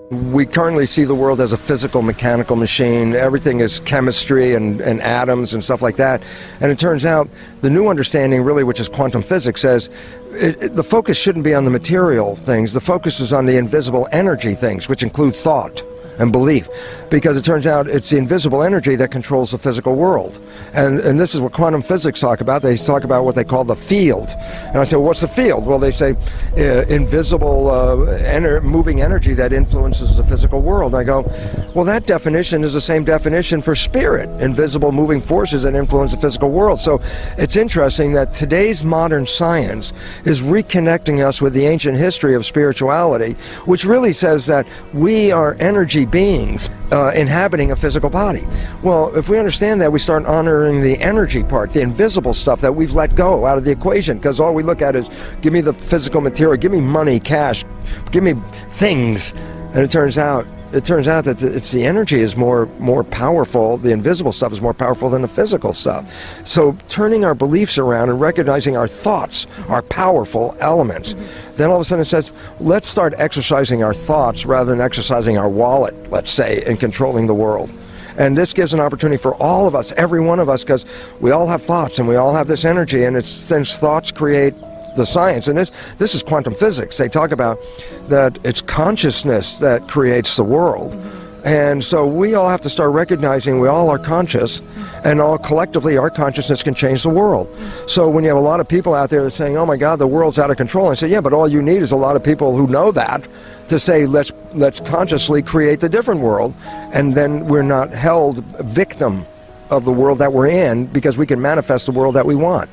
We currently see the world as a physical, mechanical machine. Everything is chemistry and atoms and stuff like that. And it turns out the new understanding, really, which is quantum physics, says the focus shouldn't be on the material things. The focus is on the invisible energy things, which include thought and belief, because it turns out it's the invisible energy that controls the physical world. And this is what quantum physics talk about. They talk about what they call the field. And I say, well, what's the field? Well, they say invisible moving energy that influences the physical world. And I go, well, that definition is the same definition for spirit, invisible moving forces that influence the physical world. So it's interesting that today's modern science is reconnecting us with the ancient history of spirituality, which really says that we are energy beings inhabiting a physical body. Well, if we understand that, we start honoring the energy part, the invisible stuff that we've let go out of the equation, because all we look at is, give me the physical material, give me money, cash, give me things. And it turns out that it's the energy is more powerful, the invisible stuff is more powerful than the physical stuff. So turning our beliefs around and recognizing our thoughts are powerful elements. Then all of a sudden it says, let's start exercising our thoughts rather than exercising our wallet, let's say, and controlling the world. And this gives an opportunity for all of us, every one of us, because we all have thoughts and we all have this energy, and it's since thoughts create the science. And this is quantum physics. They talk about that it's consciousness that creates the world. And so we all have to start recognizing we all are conscious, and all collectively our consciousness can change the world. So when you have a lot of people out there that are saying, oh my God, the world's out of control, I say, yeah, but all you need is a lot of people who know that to say, let's consciously create the different world, and then we're not held victim of the world that we're in, because we can manifest the world that we want.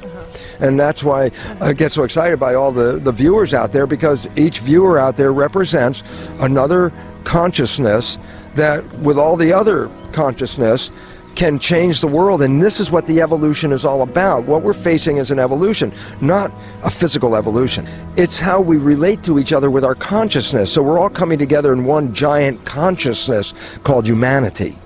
And that's why I get so excited by all the viewers out there, because each viewer out there represents another consciousness that, with all the other consciousness, can change the world. And this is what the evolution is all about. What we're facing is an evolution, not a physical evolution. It's how we relate to each other with our consciousness. So we're all coming together in one giant consciousness called humanity.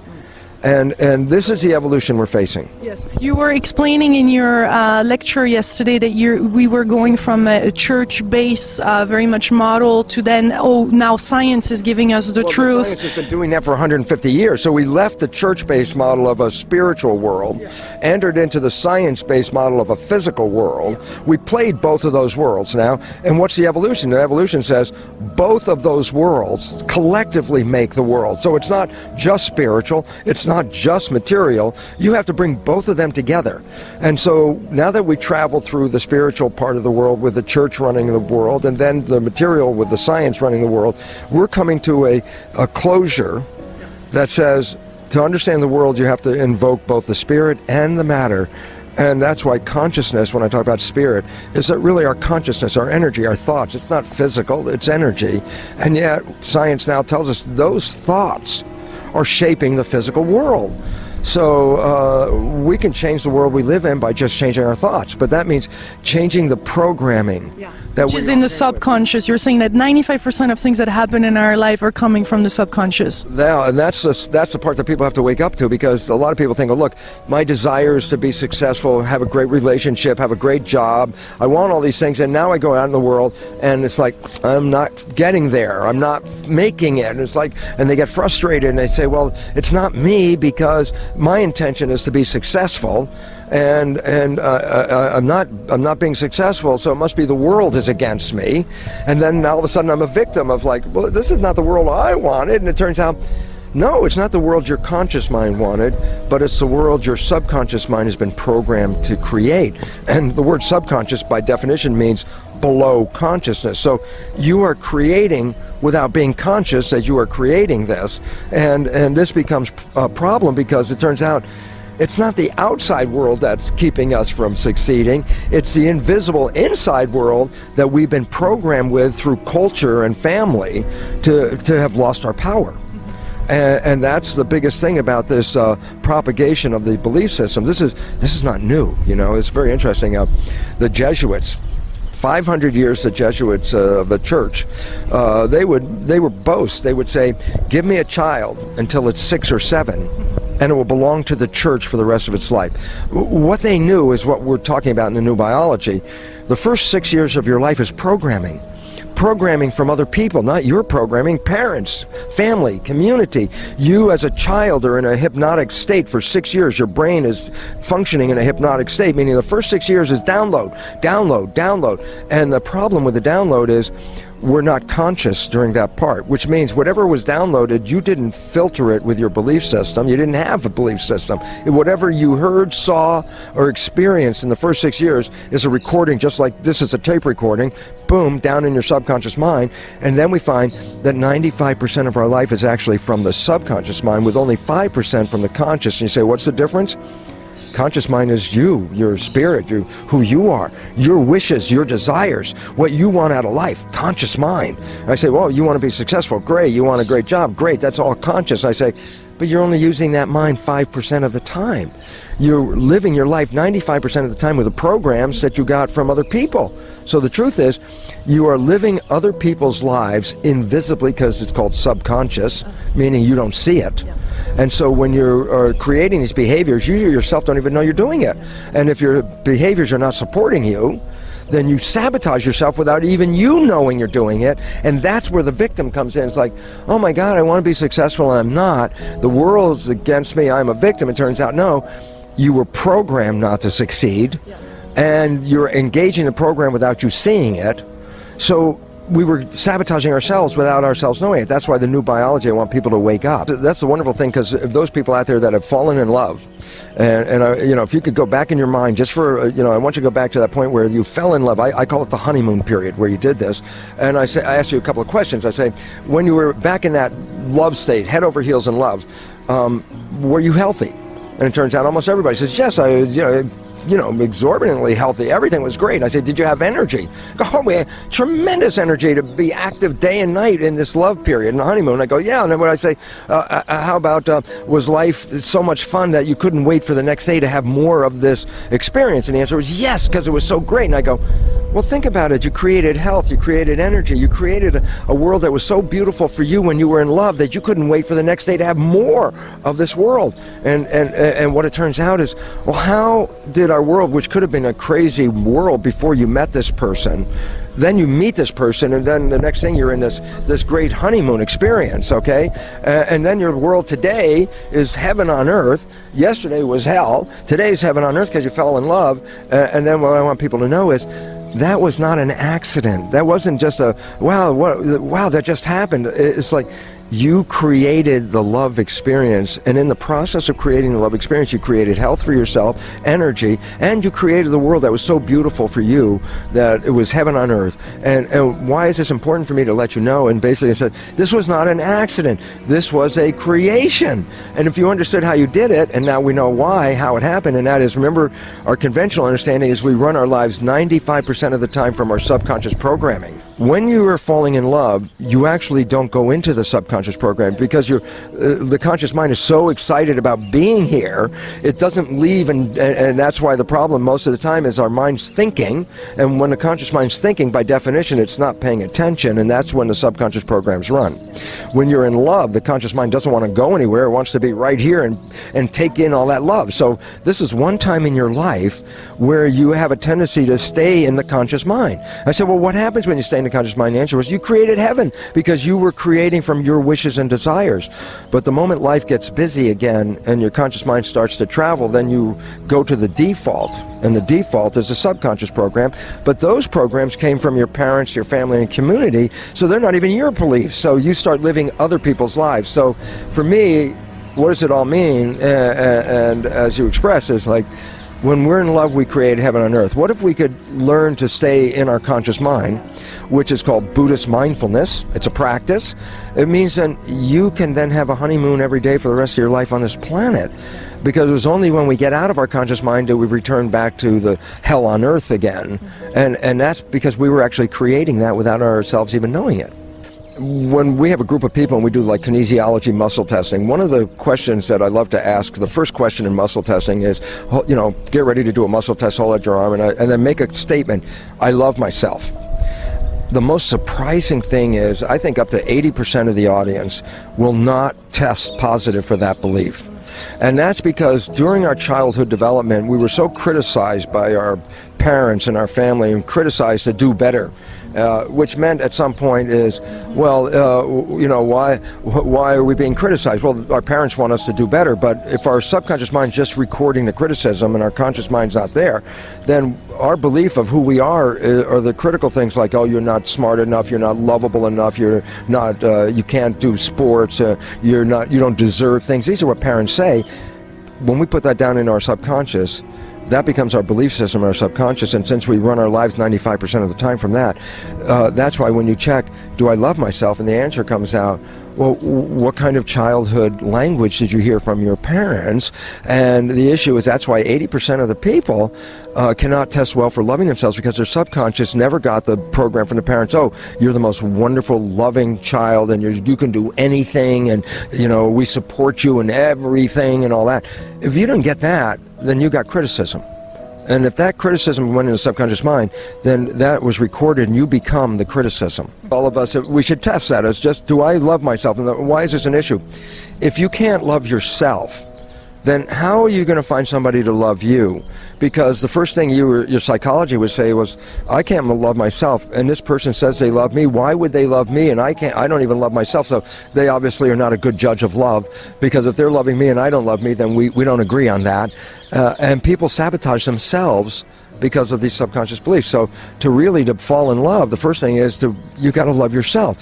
And this is the evolution we're facing. Yes, you were explaining in your lecture yesterday that we were going from a church-based, very much model, to then, now science is giving us the truth. Science has been doing that for 150 years. So we left the church-based model of a spiritual world, entered into the science-based model of a physical world. We played both of those worlds now. And what's the evolution? The evolution says both of those worlds collectively make the world. So it's not just spiritual, it's not just material. You have to bring both of them together. And so now that we travel through the spiritual part of the world with the church running the world, and then the material with the science running the world, we're coming to a closure that says, to understand the world, you have to invoke both the spirit and the matter. And that's why consciousness, when I talk about spirit, is that really our consciousness, our energy, our thoughts. It's not physical, it's energy. And yet science now tells us those thoughts are shaping the physical world. So we can change the world we live in by just changing our thoughts, but that means changing the programming. Which is in the subconscious. You're saying that 95% of things that happen in our life are coming from the subconscious. Now, and that's the part that people have to wake up to, because a lot of people think, oh, look, my desire is to be successful, have a great relationship, have a great job. I want all these things, and now I go out in the world, and it's like, I'm not getting there. I'm not making it. And it's like, and they get frustrated, and they say, well, it's not me, because my intention is to be successful, and I'm not being successful, so it must be the world is against me. And then all of a sudden I'm a victim of, like, well, this is not the world I wanted. And it turns out, no, it's not the world your conscious mind wanted, but it's the world your subconscious mind has been programmed to create. And the word subconscious by definition means below consciousness. So you are creating without being conscious that you are creating this. And this becomes a problem, because it turns out it's not the outside world that's keeping us from succeeding. It's the invisible inside world that we've been programmed with through culture and family to have lost our power. And that's the biggest thing about this propagation of the belief system. This is not new, you know. It's very interesting. The Jesuits, 500 years the Jesuits of the church, they would boast. They would say, give me a child until it's 6 or 7, and it will belong to the church for the rest of its life. What they knew is what we're talking about in the new biology. The first 6 years of your life is programming. programming from other people, not your programming, parents, family, community. You as a child are in a hypnotic state for 6 years. Your brain is functioning in a hypnotic state, meaning the first 6 years is download, download, download. And the problem with the download is we're not conscious during that part, which means whatever was downloaded, you didn't filter it with your belief system. You didn't have a belief system. Whatever you heard, saw, or experienced in the first 6 years is a recording, just like this is a tape recording, boom, down in your subconscious mind. And then we find that 95% of our life is actually from the subconscious mind, with only 5% from the conscious. And you say, what's the difference? Conscious mind is you, your spirit, who you are, your wishes, your desires, what you want out of life. Conscious mind. I say, well, you want to be successful. Great. You want a great job. Great. That's all conscious. I say, but you're only using that mind 5% of the time. You're living your life 95% of the time with the programs that you got from other people. So the truth is, you are living other people's lives invisibly, because it's called subconscious, meaning you don't see it. And so when you're creating these behaviors, you yourself don't even know you're doing it. And if your behaviors are not supporting you, then you sabotage yourself without even you knowing you're doing it. And that's where the victim comes in. It's like, oh my God, I want to be successful and I'm not. The world's against me, I'm a victim. It turns out, no, you were programmed not to succeed. And you're engaging the program without you seeing it. So we were sabotaging ourselves without ourselves knowing it. That's why the new biology, I want people to wake up. That's the wonderful thing, because those people out there that have fallen in love, and if you could go back in your mind just for, I want you to go back to that point where you fell in love. I call it the honeymoon period, where you did this. And I asked you a couple of questions. I say, when you were back in that love state, head over heels in love, were you healthy? And it turns out almost everybody says, yes, I exorbitantly healthy. Everything was great. I said, did you have energy? Oh, we had tremendous energy to be active day and night in this love period, in the honeymoon. I go, yeah. And then when I say, how about, was life so much fun that you couldn't wait for the next day to have more of this experience? And the answer was yes, because it was so great. And I go, well, think about it. You created health. You created energy. You created a world that was so beautiful for you when you were in love that you couldn't wait for the next day to have more of this world. And what it turns out is, well, how did our world, which could have been a crazy world before you met this person, then you meet this person, and then the next thing you're in this great honeymoon experience, okay? And then your world today is heaven on earth. Yesterday was hell. Today's heaven on earth because you fell in love. And then what I want people to know is, that was not an accident. That wasn't just a, wow, that just happened. It's like, you created the love experience, and in the process of creating the love experience, you created health for yourself, energy, and you created the world that was so beautiful for you that it was heaven on earth. And why is this important for me to let you know? And basically I said, this was not an accident. This was a creation. And if you understood how you did it, and now we know why, how it happened, and that is, remember, our conventional understanding is we run our lives 95% of the time from our subconscious programming. When you are falling in love, you actually don't go into the subconscious program, because the conscious mind is so excited about being here, it doesn't leave, and that's why the problem most of the time is our mind's thinking. And when the conscious mind's thinking, by definition, it's not paying attention, and that's when the subconscious programs run. When you're in love, the conscious mind doesn't want to go anywhere. It wants to be right here and take in all that love. So this is one time in your life where you have a tendency to stay in the conscious mind. I said, well, what happens when you stay in the conscious mind? The answer was, you created heaven, because you were creating from your wishes and desires. But the moment life gets busy again and your conscious mind starts to travel, then you go to the default, and the default is a subconscious program. But those programs came from your parents, your family, and community, so they're not even your beliefs. So you start living other people's lives. So for me, what does it all mean? And as you express, is like, when we're in love, we create heaven on earth. What if we could learn to stay in our conscious mind, which is called Buddhist mindfulness? It's a practice. It means that you can then have a honeymoon every day for the rest of your life on this planet, because it was only when we get out of our conscious mind do we return back to the hell on earth again. And that's because we were actually creating that without ourselves even knowing it. When we have a group of people and we do like kinesiology muscle testing, one of the questions that I love to ask, the first question in muscle testing is, get ready to do a muscle test, hold out your arm, and then make a statement, I love myself. The most surprising thing is, I think up to 80% of the audience will not test positive for that belief. And that's because during our childhood development, we were so criticized by our parents in our family and criticized to do better. Which meant at some point is, well, why are we being criticized? Well, our parents want us to do better, but if our subconscious mind's just recording the criticism and our conscious mind's not there, then our belief of who we are the critical things like, oh, you're not smart enough, you're not lovable enough, you're not, you can't do sports, you don't deserve things. These are what parents say. When we put that down in our subconscious, that becomes our belief system, our subconscious, and since we run our lives 95% of the time from that, that's why when you check, do I love myself, and the answer comes out, well, what kind of childhood language did you hear from your parents? And the issue is that's why 80% of the people cannot test well for loving themselves, because their subconscious never got the program from the parents, oh, you're the most wonderful, loving child, and you can do anything, and we support you in everything and all that. If you didn't get that, then you got criticism. And if that criticism went in the subconscious mind, then that was recorded and you become the criticism. All of us, we should test that as just, do I love myself? And why is this an issue? If you can't love yourself, then how are you going to find somebody to love you? Because the first thing your psychology would say was, I can't love myself, and this person says they love me. Why would they love me? And I don't even love myself, so they obviously are not a good judge of love, because if they're loving me and I don't love me, then we don't agree on that. And people sabotage themselves because of these subconscious beliefs. So to fall in love, the first thing is you got to love yourself.